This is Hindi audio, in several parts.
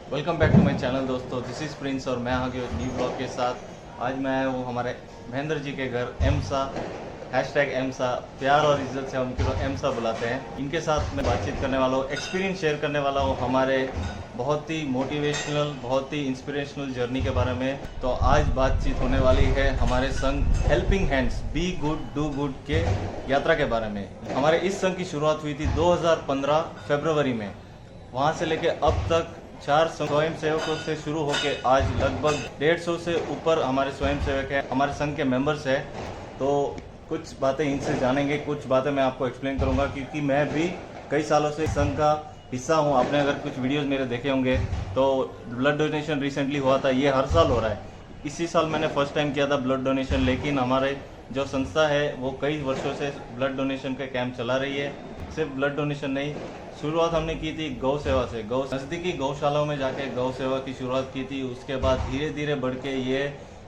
Welcome back to my channel दोस्तों, दिस इज़ प्रिंस और मैं आ गया न्यू ब्लॉग के साथ। आज मैं आया हूँ हमारे महेंद्र जी के घर एमसा #एमसा प्यार और इज्जत से हम इनको एमसा बुलाते हैं। इनके साथ मैं बातचीत करने वाला हूँ, एक्सपीरियंस शेयर करने वाला हूँ हमारे बहुत ही मोटिवेशनल, बहुत ही इंस्पिरेशनल जर्नी के बारे में। तो आज बातचीत होने वाली है हमारे संघ helping hands be good do good के यात्रा के बारे में। हमारे इस संघ की शुरुआत हुई थी 2015 फरवरी में। वहाँ से लेके अब तक 4 स्वयं सेवकों से शुरू होकर आज लगभग 150 से ऊपर हमारे स्वयं सेवक हैं, हमारे संघ के मेंबर्स हैं। तो कुछ बातें इनसे जानेंगे, कुछ बातें मैं आपको एक्सप्लेन करूंगा क्योंकि मैं भी कई सालों से संघ का हिस्सा हूं। आपने अगर कुछ वीडियोस मेरे देखे होंगे तो ब्लड डोनेशन रिसेंटली हुआ था, ये हर साल हो रहा है। इसी साल मैंने फर्स्ट टाइम किया था ब्लड डोनेशन, लेकिन हमारे जो संस्था है वो कई वर्षों से ब्लड डोनेशन का कैंप चला रही है। सिर्फ ब्लड डोनेशन नहीं, शुरुआत हमने की थी गौ सेवा से। नज़दीकी गौशालाओं में जाके गौ सेवा की शुरुआत की थी। उसके बाद धीरे धीरे बढ़ के ये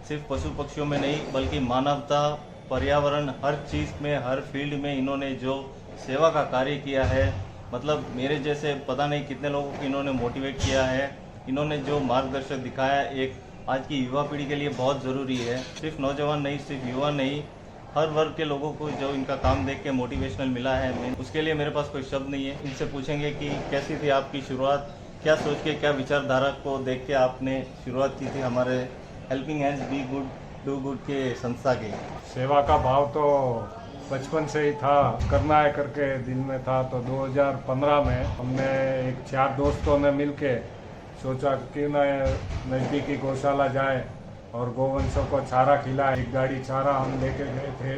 सिर्फ पशु पक्षियों में नहीं बल्कि मानवता, पर्यावरण, हर चीज़ में, हर फील्ड में इन्होंने जो सेवा का कार्य किया है, मतलब मेरे जैसे पता नहीं कितने लोगों को इन्होंने मोटिवेट किया है। इन्होंने जो मार्गदर्शक दिखाया एक आज की युवा पीढ़ी के लिए बहुत ज़रूरी है। सिर्फ नौजवान नहीं, सिर्फ युवा नहीं, हर वर्ग के लोगों को जो इनका काम देख के मोटिवेशनल मिला है, उसके लिए मेरे पास कोई शब्द नहीं है। इनसे पूछेंगे कि कैसी थी आपकी शुरुआत, क्या सोच के, क्या विचारधारा को देख के आपने शुरुआत की थी हमारे helping hands be good do good के संस्था की। सेवा का भाव तो बचपन से ही था, करना है करके दिल में था। तो 2015 में हमने एक 4 दोस्तों ने मिलके सोचा कि ना नज़दीकी गौशाला जाए और गोवंशों को चारा खिलाए। एक गाड़ी चारा हम लेके गए थे,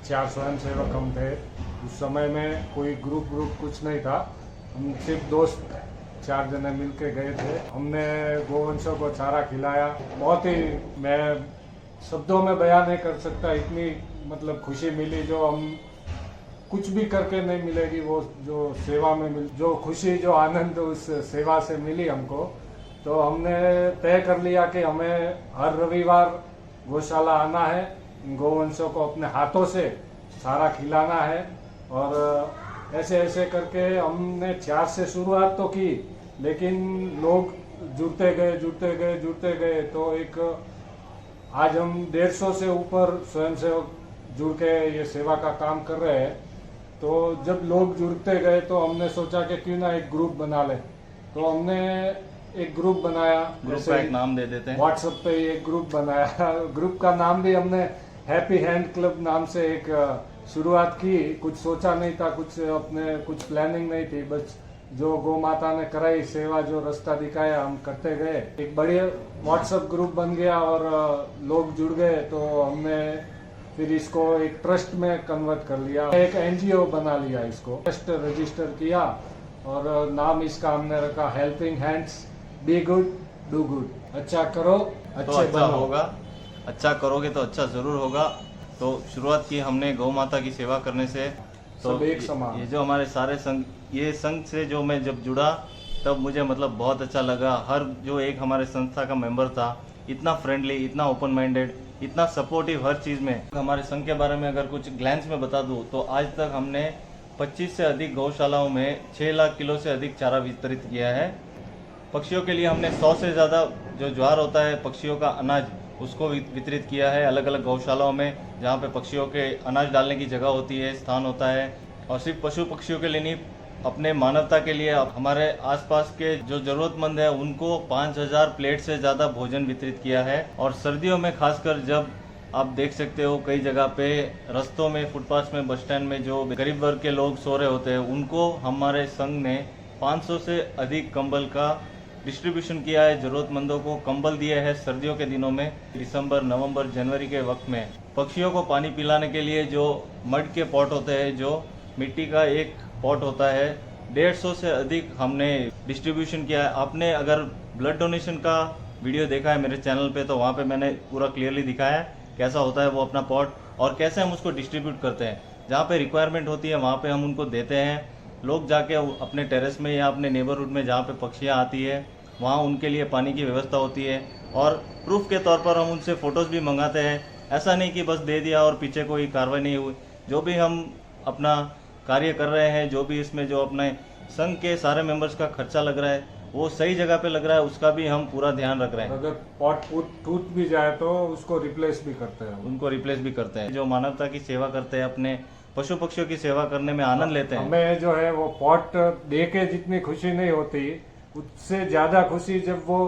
4 स्वयं सेवक हम थे। उस समय में कोई ग्रुप कुछ नहीं था, हम सिर्फ दोस्त 4 जने मिल के गए थे। हमने गोवंशों को चारा खिलाया। बहुत ही, मैं शब्दों में बयान नहीं कर सकता, इतनी मतलब खुशी मिली जो हम कुछ भी करके नहीं मिलेगी। वो जो सेवा में मिल, जो खुशी, जो आनंद उस सेवा से मिली हमको। तो हमने तय कर लिया कि हमें हर रविवार गौशाला आना है, इन गोवंशों को अपने हाथों से चारा खिलाना है। और ऐसे ऐसे करके हमने 4 से शुरुआत तो की, लेकिन लोग जुड़ते गए। तो एक आज हम 150 से ऊपर स्वयंसेवक जुड़ के ये सेवा का काम कर रहे हैं। तो जब लोग जुड़ते गए तो हमने सोचा कि क्यों ना एक ग्रुप बना ले। तो हमने एक ग्रुप बनाया, ग्रुप का एक नाम दे देते हैं। व्हाट्सएप पे एक ग्रुप बनाया। ग्रुप का नाम भी हमने हैप्पी हैंड क्लब नाम से एक शुरुआत की। कुछ सोचा नहीं था, कुछ प्लानिंग नहीं थी, बस जो गौ माता ने कराई सेवा, जो रास्ता दिखाया हम करते गए। एक बढ़िया व्हाट्सएप ग्रुप बन गया और लोग जुड़ गए। तो हमने फिर इसको एक ट्रस्ट में कन्वर्ट कर लिया, एक एनजीओ बना लिया, इसको ट्रस्ट रजिस्टर किया और नाम इसका हमने रखा helping hands be good do good. अच्छा करो, अच्छे तो अच्छा बनो। होगा, अच्छा करोगे तो अच्छा ज़रूर होगा। तो शुरुआत की हमने गौ माता की सेवा करने से। तो सब एक समान। ये जो हमारे सारे संघ, ये संघ से जो मैं जब जुड़ा तब मुझे मतलब बहुत अच्छा लगा। हर जो एक हमारे संस्था का मेंबर था, इतना फ्रेंडली, इतना ओपन माइंडेड, इतना सपोर्टिव हर चीज़ में। हमारे संघ के बारे में अगर कुछ ग्लैंस में बता दूँ तो आज तक हमने 25 से अधिक गौशालाओं में 6 लाख किलो से अधिक चारा वितरित किया है। पक्षियों के लिए हमने 100 से ज़्यादा जो ज्वार होता है पक्षियों का अनाज, उसको वितरित किया है अलग अलग गौशालाओं में, जहाँ पे पक्षियों के अनाज डालने की जगह होती है, स्थान होता है। और सिर्फ पशु पक्षियों के लिए नहीं, अपने मानवता के लिए, हमारे आसपास के जो ज़रूरतमंद है उनको 5000 प्लेट से ज़्यादा भोजन वितरित किया है। और सर्दियों में खासकर जब आप देख सकते हो कई जगह पे रास्तों में, फुटपाथ में, बस स्टैंड में जो गरीब वर्ग के लोग सो रहे होते हैं, उनको हमारे संघ ने 500 से अधिक कंबल का डिस्ट्रीब्यूशन किया है। ज़रूरतमंदों को कंबल दिए हैं सर्दियों के दिनों में, दिसंबर, नवंबर, जनवरी के वक्त में। पक्षियों को पानी पिलाने के लिए जो मड के पॉट होते हैं, जो मिट्टी का एक पॉट होता है, 150 से अधिक हमने डिस्ट्रीब्यूशन किया है। आपने अगर ब्लड डोनेशन का वीडियो देखा है मेरे चैनल पे तो वहाँ पे मैंने पूरा क्लियरली दिखाया है कैसा होता है वो अपना पॉट और कैसे हम उसको डिस्ट्रीब्यूट करते हैं। जहाँ पे रिक्वायरमेंट होती है वहाँ पे हम उनको देते हैं। लोग जाके अपने टेरेस में या अपने नेबरहुड में जहाँ पे पक्षियाँ आती है वहाँ उनके लिए पानी की व्यवस्था होती है। और प्रूफ के तौर पर हम उनसे फ़ोटोज़ भी मंगाते हैं। ऐसा नहीं कि बस दे दिया और पीछे कोई कार्रवाई नहीं हुई। जो भी हम अपना कार्य कर रहे हैं, जो भी इसमें जो अपने संघ के सारे मेंबर्स का खर्चा लग रहा है, वो सही जगह पे लग रहा है, उसका भी हम पूरा ध्यान रख रहे हैं। अगर पॉट टूट भी जाए तो उसको रिप्लेस भी करते हैं। उनको रिप्लेस भी करते हैं। जो मानवता की सेवा करते हैं, अपने पशु पक्षियों की सेवा करने में आनंद लेते हैं। हमें जो है वो पॉट दे के जितनी खुशी नहीं होती, उससे ज्यादा खुशी जब वो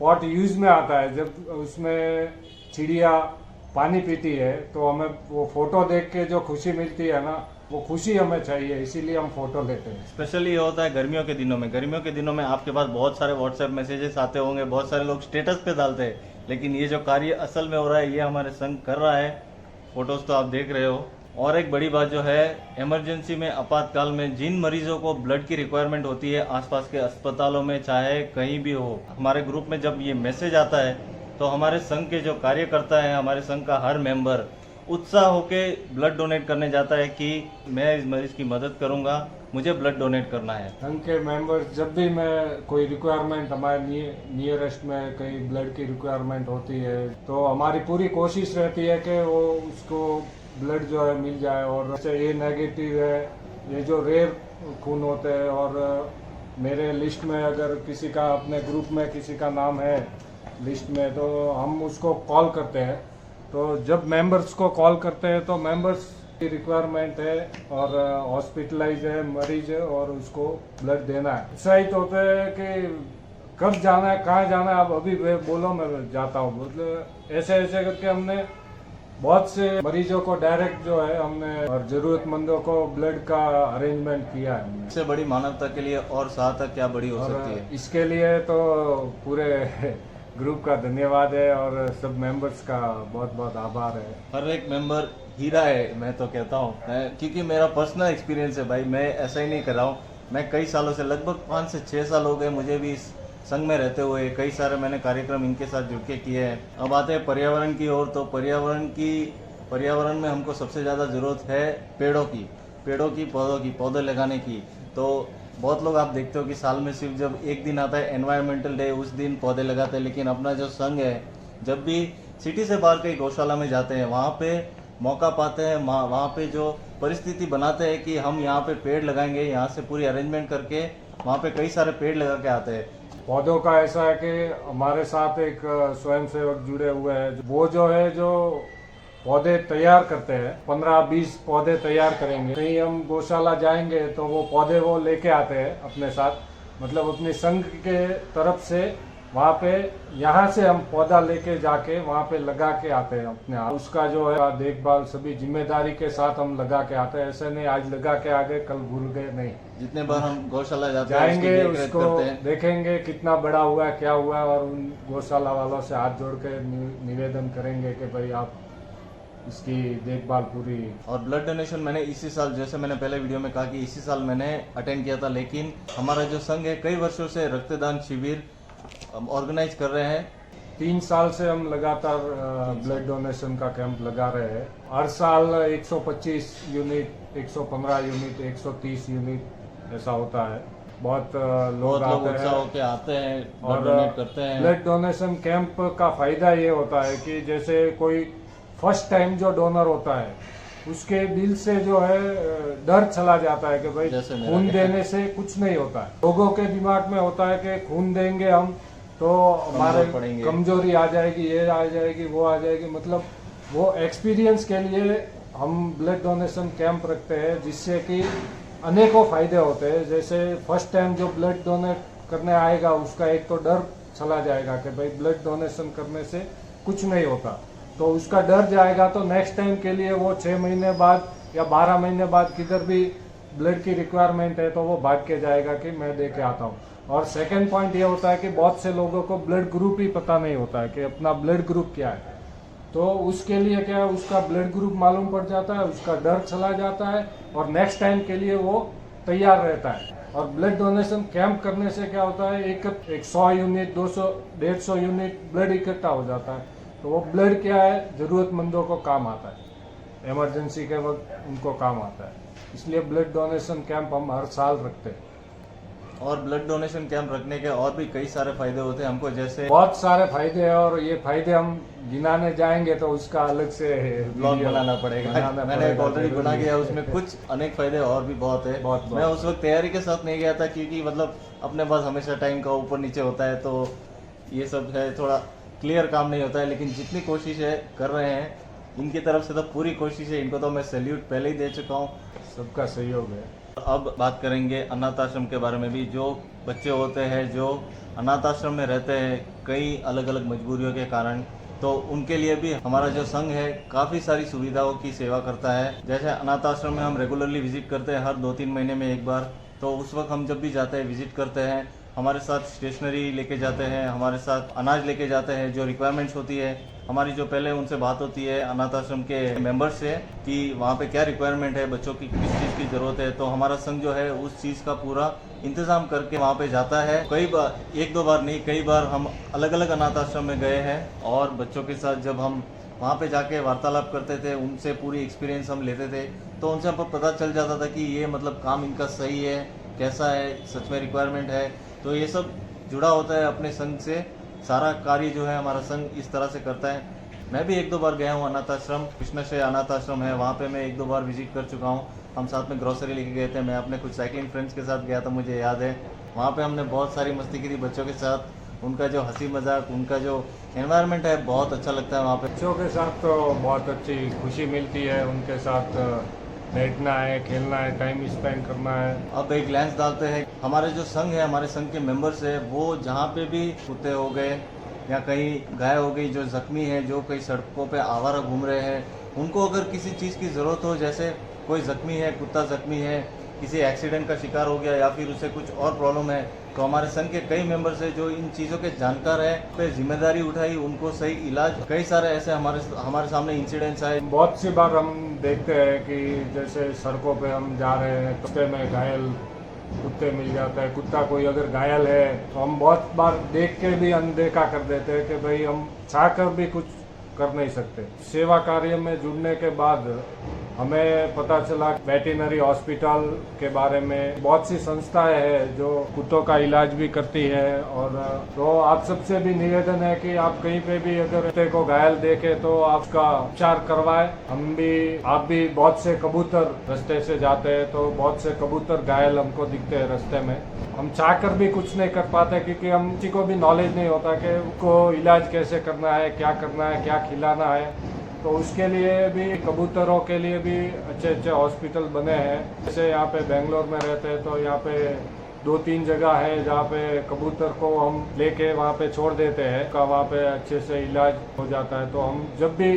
पॉट यूज में आता है, जब उसमें चिड़िया पानी पीती है, तो हमें वो फोटो देख के जो खुशी मिलती है ना, वो खुशी हमें चाहिए, इसीलिए हम फोटो लेते हैं। स्पेशली ये होता है गर्मियों के दिनों में। गर्मियों के दिनों में आपके पास बहुत सारे व्हाट्सएप मैसेजेस आते होंगे, बहुत सारे लोग स्टेटस पे डालते हैं, लेकिन ये जो कार्य असल में हो रहा है, ये हमारे संघ कर रहा है। फोटोज तो आप देख रहे हो। और एक बड़ी बात जो है, इमरजेंसी में, आपातकाल में जिन मरीजों को ब्लड की रिक्वायरमेंट होती है, आसपास के अस्पतालों में चाहे कहीं भी हो, हमारे ग्रुप में जब ये मैसेज आता है तो हमारे संघ के जो कार्यकर्ता हैं, हमारे संघ का हर मेंबर उत्साह होके ब्लड डोनेट करने जाता है कि मैं इस मरीज की मदद करूंगा, मुझे ब्लड डोनेट करना है। संघ के मेंबर्स जब भी मैं कोई रिक्वायरमेंट, हमारे नियरेस्ट में कहीं ब्लड की रिक्वायरमेंट होती है, तो हमारी पूरी कोशिश रहती है कि वो उसको ब्लड जो है मिल जाए। और ए नेगेटिव है, ये जो रेयर खून होते हैं, और मेरे लिस्ट में अगर किसी का, अपने ग्रुप में किसी का नाम है लिस्ट में, तो हम उसको कॉल करते हैं। तो जब मेंबर्स को कॉल करते हैं तो मेंबर्स की रिक्वायरमेंट है और हॉस्पिटलाइज है मरीज है और उसको ब्लड देना है। उत्साहित होते हैं कि कब जाना है, कहाँ जाना है, आप अभी बोलो मैं जाता हूँ। मतलब ऐसे ऐसे करके हमने बहुत से मरीजों को डायरेक्ट जो है हमने, और जरूरतमंदों को ब्लड का अरेंजमेंट किया है हमने। इससे बड़ी मानवता के लिए और सहायता क्या बड़ी हो सकती है। इसके लिए तो पूरे ग्रुप का धन्यवाद है और सब मेंबर्स का बहुत बहुत आभार है। हर एक मेंबर हीरा है, मैं तो कहता हूँ, क्योंकि मेरा पर्सनल एक्सपीरियंस है भाई। मैं ऐसा ही नहीं कर रहा हूँ, मैं कई सालों से, लगभग 5 से 6 साल हो गए मुझे भी इस संघ में रहते हुए। कई सारे मैंने कार्यक्रम इनके साथ जुड़ के किए हैं। अब आते हैं पर्यावरण की ओर, तो पर्यावरण में हमको सबसे ज़्यादा ज़रूरत है पेड़ों की, पौधों की, पौधे लगाने की। तो बहुत लोग आप देखते हो कि साल में सिर्फ जब एक दिन आता है एनवायरमेंटल डे, उस दिन पौधे लगाते हैं। लेकिन अपना जो संघ है, जब भी सिटी से बाहर कहीं गौशाला में जाते हैं, वहाँ पे मौका पाते हैं, वहाँ पे जो परिस्थिति बनाते हैं कि हम यहाँ पे पेड़ लगाएंगे, यहाँ से पूरी अरेंजमेंट करके वहाँ पे कई सारे पेड़ लगा के आते हैं। पौधों का ऐसा है कि हमारे साथ एक स्वयंसेवक जुड़े हुए हैं, वो जो है जो पौधे तैयार करते हैं, 15-20 पौधे तैयार करेंगे। कहीं हम गौशाला जाएंगे तो वो पौधे वो लेके आते हैं अपने साथ, मतलब अपने संघ के तरफ से वहाँ पे, यहाँ से हम पौधा लेके जाके वहाँ पे लगा के आते हैं अपने आप। उसका जो है देखभाल सभी जिम्मेदारी के साथ हम लगा के आते हैं। ऐसे नहीं आज लगा के आ गए कल भूल गए, नहीं। जितने बार हम गौशाला जाएंगे उसको देखेंगे कितना बड़ा हुआ है, क्या हुआ है, और उन गौशाला वालों से हाथ जोड़ के निवेदन करेंगे कि भाई आप इसकी देखभाल पूरी। और ब्लड डोनेशन मैंने इसी साल, जैसे मैंने पहले वीडियो में कहा कि इसी साल मैंने अटेंड किया था, लेकिन हमारा जो संघ है कई वर्षों से रक्तदान शिविर ऑर्गेनाइज कर रहे हैं। 3 साल से हम लगातार ब्लड डोनेशन का कैंप लगा रहे हैं। हर साल 125 यूनिट, 115 यूनिट, 130 यूनिट ऐसा होता है। बहुत लोग आते हैं और डोनेट करते हैं। ब्लड डोनेशन कैंप का फायदा ये होता है कि जैसे कोई फर्स्ट टाइम जो डोनर होता है, उसके दिल से जो है डर चला जाता है कि भाई खून देने से कुछ नहीं होता है। लोगों के दिमाग में होता है कि खून देंगे हम तो हमारे कमजोरी आ जाएगी, ये आ जाएगी, वो आ जाएगी। मतलब वो एक्सपीरियंस के लिए हम ब्लड डोनेशन कैंप रखते हैं, जिससे कि अनेकों फायदे होते हैं। जैसे फर्स्ट टाइम जो ब्लड डोनेट करने आएगा, उसका एक तो डर चला जाएगा कि भाई ब्लड डोनेशन करने से कुछ नहीं होता, तो उसका डर जाएगा। तो नेक्स्ट टाइम के लिए वो 6 महीने बाद या 12 महीने बाद किधर भी ब्लड की रिक्वायरमेंट है तो वो भाग के जाएगा कि मैं दे के आता हूँ। और सेकंड पॉइंट ये होता है कि बहुत से लोगों को ब्लड ग्रुप ही पता नहीं होता है कि अपना ब्लड ग्रुप क्या है, तो उसके लिए क्या है, उसका ब्लड ग्रुप मालूम पड़ जाता है, उसका डर चला जाता है और नेक्स्ट टाइम के लिए वो तैयार रहता है। और ब्लड डोनेशन कैंप करने से क्या होता है, एक 100 यूनिट, 200, 150 यूनिट ब्लड इकट्ठा हो जाता है। तो वो ब्लड क्या है, जरूरतमंदों को काम आता है, इमरजेंसी के वक्त उनको काम आता है। इसलिए ब्लड डोनेशन कैंप हम हर साल रखते हैं। और ब्लड डोनेशन कैंप रखने के और भी कई सारे फायदे होते हैं हमको, जैसे बहुत सारे फायदे हैं और ये फायदे हम गिनाने जाएंगे तो उसका अलग से ब्लॉग बनाना पड़ेगा। मैंने ऑलरेडी बना गया, उसमें कुछ अनेक फायदे और भी बहुत है। मैं उस वक्त तैयारी के साथ नहीं गया था, क्योंकि मतलब अपने पास हमेशा टाइम का ऊपर नीचे होता है, तो ये सब है थोड़ा क्लियर काम नहीं होता है। लेकिन जितनी कोशिश है कर रहे हैं, इनकी तरफ से तो पूरी कोशिश है, इनको तो मैं सैल्यूट पहले ही दे चुका हूँ। सबका सहयोग है। अब बात करेंगे अनाथ आश्रम के बारे में भी। जो बच्चे होते हैं जो अनाथ आश्रम में रहते हैं कई अलग अलग मजबूरियों के कारण, तो उनके लिए भी हमारा जो संघ है काफ़ी सारी सुविधाओं की सेवा करता है। जैसे अनाथ आश्रम में हम रेगुलरली विजिट करते हैं, हर 2-3 महीने में एक बार। तो उस वक्त हम जब भी जाते हैं, विजिट करते हैं, हमारे साथ स्टेशनरी लेके जाते हैं, हमारे साथ अनाज लेके जाते हैं, जो रिक्वायरमेंट्स होती है हमारी, जो पहले उनसे बात होती है अनाथ आश्रम के मेंबर्स से कि वहाँ पे क्या रिक्वायरमेंट है, बच्चों की किस चीज़ की ज़रूरत है, तो हमारा संघ जो है उस चीज़ का पूरा इंतज़ाम करके वहाँ पे जाता है। कई बार, 1-2 बार नहीं, कई बार हम अलग अलग अनाथ आश्रम में गए हैं और बच्चों के साथ जब हम वहाँ पे जाके वार्तालाप करते थे, उनसे पूरी एक्सपीरियंस हम लेते थे, तो उनसे हमको पता चल जाता था कि ये मतलब काम इनका सही है, कैसा है, सच में रिक्वायरमेंट है। तो ये सब जुड़ा होता है अपने संघ से। सारा कार्य जो है हमारा संघ इस तरह से करता है। मैं भी 1-2 बार गया हूँ अनाथ आश्रम, कृष्णशय अनाथ आश्रम है, वहाँ पे मैं 1-2 बार विजिट कर चुका हूँ। हम साथ में ग्रोसरी लेके गए थे, मैं अपने कुछ साइकिलिंग फ्रेंड्स के साथ गया था, मुझे याद है। वहाँ पे हमने बहुत सारी मस्ती की थी बच्चों के साथ। उनका जो हंसी मजाक, उनका जो एनवायरनमेंट है, बहुत अच्छा लगता है वहाँ पे। बच्चों के साथ तो बहुत अच्छी खुशी मिलती है, उनके साथ बैठना है, खेलना है, टाइम स्पेंड करना है। अब एक ग्लैंस डालते हैं, हमारे जो संघ है, हमारे संघ के मेंबर्स है, वो जहाँ पे भी कुत्ते हो गए या कहीं गाय हो गई, जो जख्मी है, जो कई सड़कों पे आवारा घूम रहे हैं, उनको अगर किसी चीज़ की ज़रूरत हो, जैसे कोई जख्मी है, कुत्ता जख्मी है, किसी एक्सीडेंट का शिकार हो गया या फिर उसे कुछ और प्रॉब्लम है, तो हमारे संघ के कई मेंबर्स है जो इन चीज़ों के जानकार है, पे जिम्मेदारी उठाई, उनको सही इलाज। कई सारे ऐसे हमारे सामने इंसिडेंट्स आए। बहुत सी बार हम देखते हैं कि जैसे सड़कों पे हम जा रहे हैं, कुत्ते में घायल कुत्ते मिल जाता है, कुत्ता कोई अगर घायल है तो हम बहुत बार देख के भी अनदेखा कर देते हैं कि भाई हम चाहकर भी कुछ कर नहीं सकते। सेवा कार्य में जुड़ने के बाद हमें पता चला वेटरनरी हॉस्पिटल के बारे में, बहुत सी संस्थाएं हैं जो कुत्तों का इलाज भी करती है। और तो आप सबसे भी निवेदन है कि आप कहीं पे भी अगर कुत्ते को घायल देखे तो आपका उपचार करवाएं। आप भी बहुत से कबूतर रास्ते से जाते हैं तो बहुत से कबूतर घायल हमको दिखते हैं रास्ते में। हम चाहकर भी कुछ नहीं कर पाते क्योंकि हम किसी को भी नॉलेज नहीं होता कि उनको इलाज कैसे करना है, क्या करना है, क्या खिलाना है। तो उसके लिए भी, कबूतरों के लिए भी अच्छे अच्छे हॉस्पिटल बने हैं। जैसे यहाँ पे बेंगलोर में रहते हैं तो यहाँ पे 2-3 जगह है जहाँ पे कबूतर को हम लेके वहाँ पे छोड़ देते हैं, का वहाँ पे अच्छे से इलाज हो जाता है। तो हम जब भी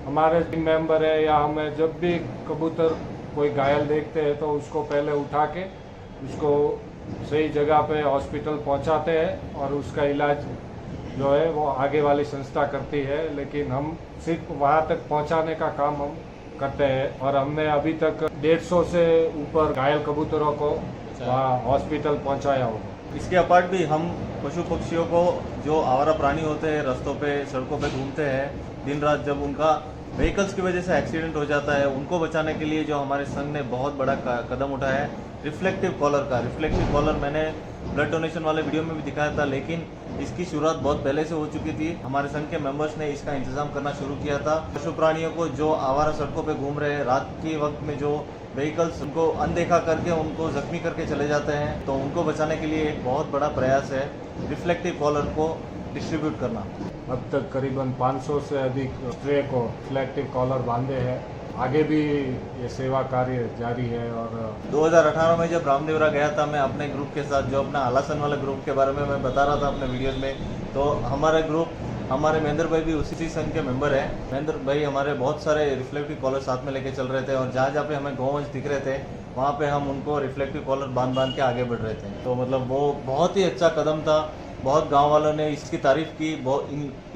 हमारे टीम मेंबर है या हमें जब भी कबूतर कोई घायल देखते हैं तो उसको पहले उठा के उसको सही जगह पे हॉस्पिटल पहुँचाते हैं और उसका इलाज जो है वो आगे वाली संस्था करती है, लेकिन हम सिर्फ वहाँ तक पहुँचाने का काम हम करते हैं। और हमने अभी तक 150 से ऊपर घायल कबूतरों को वहाँ हॉस्पिटल पहुँचाया होगा। इसके अपार्ट भी हम पशु पक्षियों को, जो आवारा प्राणी होते हैं, रास्तों पे सड़कों पे घूमते हैं दिन रात, जब उनका व्हीकल्स की वजह से एक्सीडेंट हो जाता है, उनको बचाने के लिए जो हमारे संघ ने बहुत बड़ा कदम उठाया है रिफ्लेक्टिव कॉलर का। रिफ्लेक्टिव कॉलर मैंने ब्लड डोनेशन वाले वीडियो में भी दिखाया था, लेकिन इसकी शुरुआत बहुत पहले से हो चुकी थी। हमारे संघ के मेंबर्स ने इसका इंतजाम करना शुरू किया था। पशु प्राणियों को जो आवारा सड़कों पे घूम रहे हैं, रात के वक्त में जो व्हीकल्स उनको अनदेखा करके उनको जख्मी करके चले जाते हैं, तो उनको बचाने के लिए एक बहुत बड़ा प्रयास है रिफ्लेक्टिव कॉलर को डिस्ट्रीब्यूट करना। अब तक करीबन 500 से अधिक स्ट्रे को रिफ्लेक्टिव कॉलर बांधे हैं। आगे भी ये सेवा कार्य जारी है। और 2018 में जब रामदेवरा गया था, मैं अपने ग्रुप के साथ, जो अपना आलासन वाला ग्रुप के बारे में मैं बता रहा था अपने वीडियोस में, तो हमारा ग्रुप, हमारे महेंद्र भाई भी उसी संघ के मेंबर हैं। महेंद्र भाई हमारे बहुत सारे रिफ्लेक्टिव कॉलर साथ में लेके चल रहे थे और जहाँ जहाँ पे हमें गौवंश दिख रहे थे वहाँ पे हम उनको रिफ्लेक्टिव कॉलर बांध के आगे बढ़ रहे थे। तो मतलब वो बहुत ही अच्छा कदम था। बहुत गांव वालों ने इसकी तारीफ की,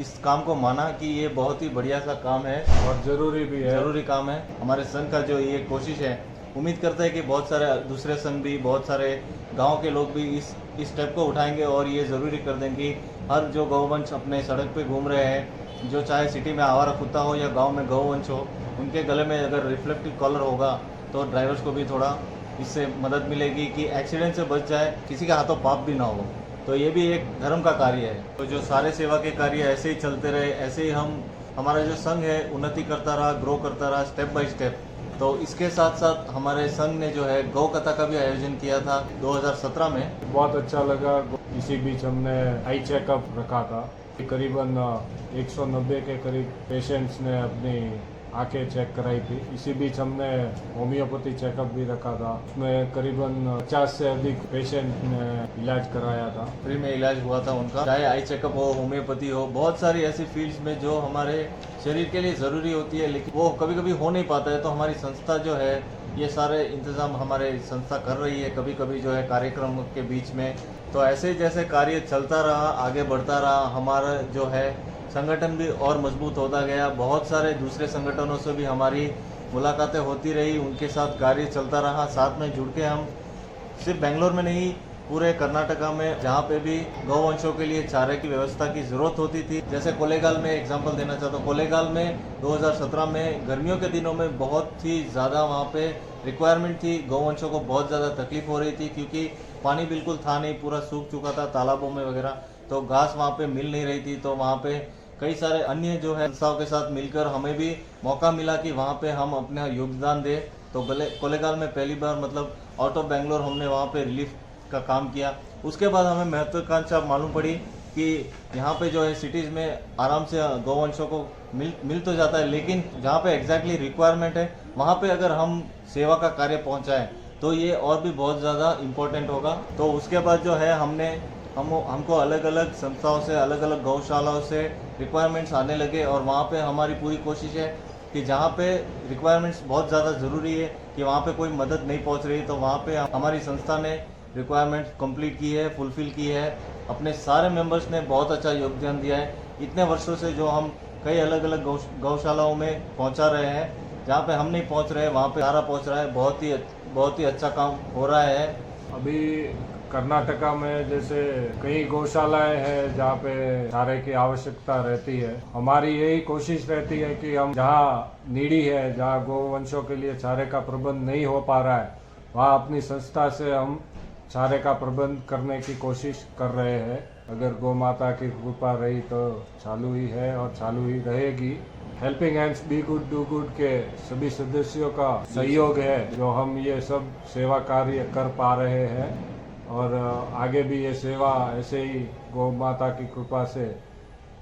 इस काम को माना कि ये बहुत ही बढ़िया सा काम है और ज़रूरी भी है, ज़रूरी काम है। हमारे संघ का जो ये कोशिश है, उम्मीद करते हैं कि बहुत सारे दूसरे संघ भी, बहुत सारे गांव के लोग भी इस स्टेप को उठाएंगे और ये ज़रूरी कर देंगे कि हर जो गौवंश अपने सड़क पे घूम रहे हैं, जो चाहे सिटी में आवारा कुत्ता हो या गाँव में गौवंश हो, उनके गले में अगर रिफ्लेक्टिव कॉलर होगा तो ड्राइवर्स को भी थोड़ा इससे मदद मिलेगी कि एक्सीडेंट से बच जाए, किसी का हाथों पाप भी ना हो। तो ये भी एक धर्म का कार्य है। तो जो सारे सेवा के कार्य ऐसे ही चलते रहे, ऐसे ही हमारा जो संघ है उन्नति करता रहा, ग्रो करता रहा स्टेप बाय स्टेप। तो इसके साथ साथ हमारे संघ ने जो है गौ कथा का भी आयोजन किया था 2017 में। बहुत अच्छा लगा। इसी बीच हमने आई चेकअप रखा था। करीबन 190 के करीब पेशेंट्स ने अपनी आंखें चेक कराई थी। इसी बीच हमने होम्योपैथी चेकअप भी रखा था। उसमें करीबन 50 से अधिक पेशेंट ने इलाज कराया था। फ्री में इलाज हुआ था उनका, चाहे आई चेकअप हो, होम्योपैथी हो, बहुत सारी ऐसी फील्ड्स में जो हमारे शरीर के लिए ज़रूरी होती है लेकिन वो कभी कभी हो नहीं पाता है। तो हमारी संस्था जो है ये सारे इंतज़ाम हमारे संस्था कर रही है, कभी कभी जो है कार्यक्रम के बीच में। तो ऐसे जैसे कार्य चलता रहा, आगे बढ़ता रहा, हमारा जो है संगठन भी और मजबूत होता गया। बहुत सारे दूसरे संगठनों से भी हमारी मुलाकातें होती रही, उनके साथ कार्य चलता रहा। साथ में जुड़ के हम सिर्फ बेंगलोर में नहीं, पूरे कर्नाटका में जहाँ पे भी गौवंशों के लिए चारे की व्यवस्था की ज़रूरत होती थी, जैसे कोलेगाल में एग्जांपल देना चाहता हूँ। कोलेगाल में 2017 में गर्मियों के दिनों में बहुत ही ज़्यादा वहाँ पे रिक्वायरमेंट थी। गौवंशों को बहुत ज़्यादा तकलीफ हो रही थी क्योंकि पानी बिल्कुल था नहीं, पूरा सूख चुका था तालाबों में वगैरह, तो घास वहाँ पे मिल नहीं रही थी। तो वहाँ पे कई सारे अन्य जो है संस्थाओं के साथ मिलकर हमें भी मौका मिला कि वहाँ पे हम अपना योगदान दें। तो कोलेगाल में पहली बार मतलब आउट ऑफ बेंगलोर हमने वहाँ पे रिलीफ का काम किया। उसके बाद हमें महत्वाकांक्षा मालूम पड़ी कि यहाँ पे जो है सिटीज़ में आराम से गौवंशों को मिल तो जाता है, लेकिन जहाँ पे एग्जैक्टली रिक्वायरमेंट है वहाँ पे अगर हम सेवा का कार्य पहुँचाएँ तो ये और भी बहुत ज़्यादा इम्पोर्टेंट होगा। तो उसके बाद जो है हमको अलग अलग संस्थाओं से, अलग अलग गौशालाओं से रिक्वायरमेंट्स आने लगे और वहाँ पे हमारी पूरी कोशिश है कि जहाँ पे रिक्वायरमेंट्स बहुत ज़्यादा ज़रूरी है कि वहाँ पे कोई मदद नहीं पहुँच रही, तो वहाँ पे हमारी संस्था ने रिक्वायरमेंट कंप्लीट की है, फुलफ़िल की है। अपने सारे मेंबर्स ने बहुत अच्छा योगदान दिया है। इतने वर्षों से जो हम कई अलग अलग गौशालाओं में पहुँचा रहे हैं, जहाँ पे हम नहीं पहुँच रहे वहाँ पे सारा पहुँच रहा है। बहुत ही अच्छा काम हो रहा है। अभी कर्नाटका में जैसे कई गौशालाएं हैं जहाँ पे चारे की आवश्यकता रहती है। हमारी यही कोशिश रहती है कि हम जहाँ नीडी है, जहाँ गौवंशों के लिए चारे का प्रबंध नहीं हो पा रहा है, वहाँ अपनी संस्था से हम चारे का प्रबंध करने की कोशिश कर रहे हैं। अगर गौ माता की कृपा रही तो चालू ही है और चालू ही रहेगी। Helping hands be good do good के सभी सदस्यों का सहयोग है जो हम ये सब सेवा कार्य कर पा रहे हैं और आगे भी ये सेवा ऐसे ही गौ माता की कृपा से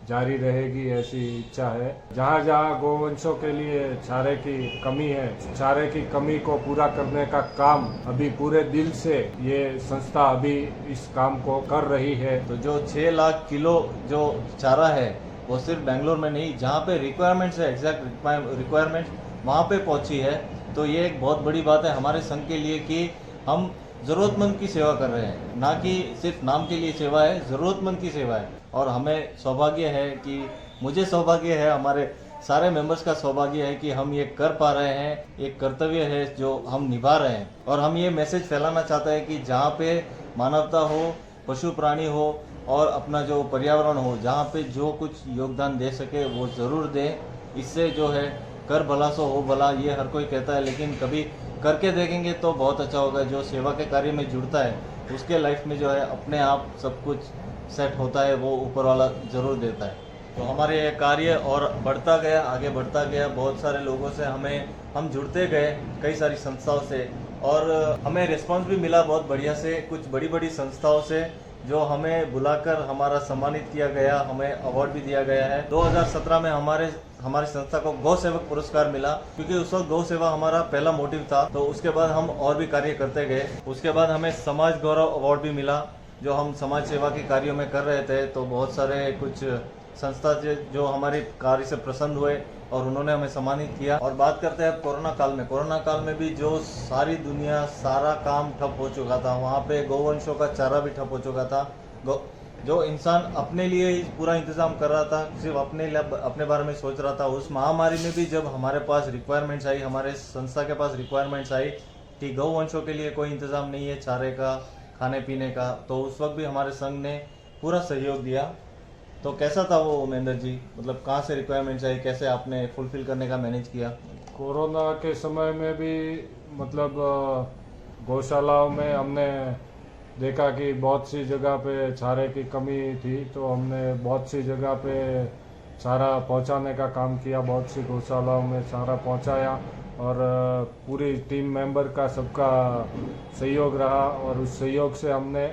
जारी रहेगी, ऐसी इच्छा है। जहाँ जहाँ गौवंशों के लिए चारे की कमी है, चारे की कमी को पूरा करने का काम अभी पूरे दिल से ये संस्था अभी इस काम को कर रही है। तो जो 6 लाख किलो जो चारा है वो सिर्फ बेंगलोर में नहीं, जहाँ पे रिक्वायरमेंट्स है, एग्जैक्ट रिक्वायरमेंट वहाँ पे पहुँची है। तो ये एक बहुत बड़ी बात है हमारे संघ के लिए कि हम ज़रूरतमंद की सेवा कर रहे हैं, ना कि सिर्फ नाम के लिए सेवा है, ज़रूरतमंद की सेवा है। और हमें सौभाग्य है कि मुझे सौभाग्य है, हमारे सारे मेंबर्स का सौभाग्य है कि हम ये कर पा रहे हैं। एक कर्तव्य है जो हम निभा रहे हैं और हम ये मैसेज फैलाना चाहते हैं कि जहाँ पे मानवता हो, पशु प्राणी हो और अपना जो पर्यावरण हो, जहाँ पे जो कुछ योगदान दे सके वो ज़रूर दें। इससे जो है कर भला सो हो भला, ये हर कोई कहता है, लेकिन कभी करके देखेंगे तो बहुत अच्छा होगा। जो सेवा के कार्य में जुड़ता है उसके लाइफ में जो है अपने आप सब कुछ सेट होता है, वो ऊपर वाला ज़रूर देता है। तो हमारे ये कार्य और बढ़ता गया, आगे बढ़ता गया। बहुत सारे लोगों से हम जुड़ते गए, कई सारी संस्थाओं से, और हमें रिस्पांस भी मिला बहुत बढ़िया से। कुछ बड़ी बड़ी संस्थाओं से जो हमें बुलाकर हमारा सम्मानित किया गया, हमें अवार्ड भी दिया गया है। 2017 में हमारी संस्था को गौ सेवक पुरस्कार मिला, क्योंकि उस वक्त गौ सेवा हमारा पहला मोटिव था। तो उसके बाद हम और भी कार्य करते गए। उसके बाद हमें समाज गौरव अवार्ड भी मिला, जो हम समाज सेवा के कार्यों में कर रहे थे। तो बहुत सारे कुछ संस्था जो हमारे कार्य से प्रसन्न हुए और उन्होंने हमें सम्मानित किया। और बात करते हैं कोरोना काल में। कोरोना काल में भी जो सारी दुनिया, सारा काम ठप हो चुका था, वहाँ पे गौवंशों का चारा भी ठप हो चुका था। जो इंसान अपने लिए ही पूरा इंतजाम कर रहा था, सिर्फ अपने बारे में सोच रहा था, उस महामारी में भी जब हमारे पास रिक्वायरमेंट्स आई, हमारे संस्था के पास रिक्वायरमेंट्स आई कि गौवंशों के लिए कोई इंतजाम नहीं है चारे का, खाने पीने का, तो उस वक्त भी हमारे संघ ने पूरा सहयोग दिया। तो कैसा था वो महेंद्र जी, मतलब कहाँ से रिक्वायरमेंट्स आई, कैसे आपने फुलफिल करने का मैनेज किया? कोरोना के समय में भी मतलब गौशालाओं में हमने देखा कि बहुत सी जगह पे चारे की कमी थी, तो हमने बहुत सी जगह पे चारा पहुंचाने का काम किया, बहुत सी गौशालाओं में चारा पहुंचाया और पूरी टीम मेंबर का सबका सहयोग रहा और उस सहयोग से हमने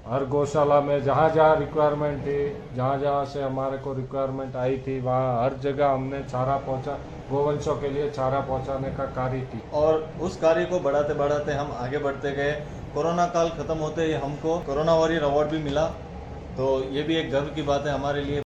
हर गौशाला में जहाँ जहाँ रिक्वायरमेंट थी, जहाँ जहाँ से हमारे को रिक्वायरमेंट आई थी, वहाँ हर जगह हमने चारा पहुँचा, गोवंशों के लिए चारा पहुँचाने का कार्य की। और उस कार्य को बढ़ाते बढ़ाते हम आगे बढ़ते गए। कोरोना काल खत्म होते ही हमको कोरोना वॉरियर अवार्ड भी मिला, तो ये भी एक गर्व की बात है हमारे लिए।